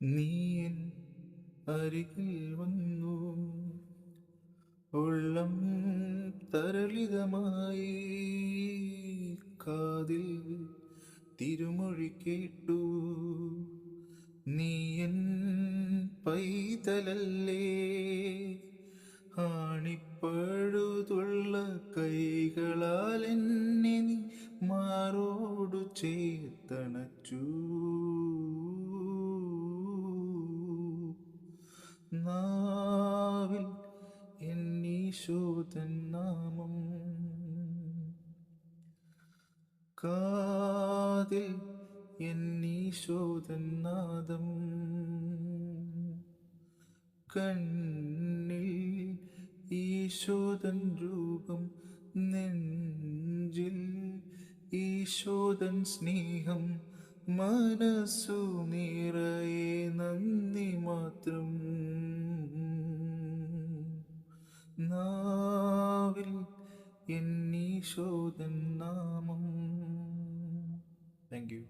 നീ എൻ അരികിൽ വന്നു, ഉള്ളം തരളിതമായി കാതിൽ തിരുമൊഴി കേട്ടു. നീ എൻ പൈതലല്ലേ, ആണിപ്പഴുതുള്ള കൈകളാൽ എന്നെ നീ മാറോടു ചേർത്തണച്ചു. നാവിൽ എന്നീശോതൻ നാമം, കാതിൽ എന്നീശോതൻ നാദം, കണ്ണിൽ ഈശോതൻ രൂപം, നെഞ്ചിൽ ഈശോതൻ സ്നേഹം, മനസ്സു നിറയെ നന്ദി മാത്രം. നാവിൽ എന്നീശോതൻ നാമം. Thank you.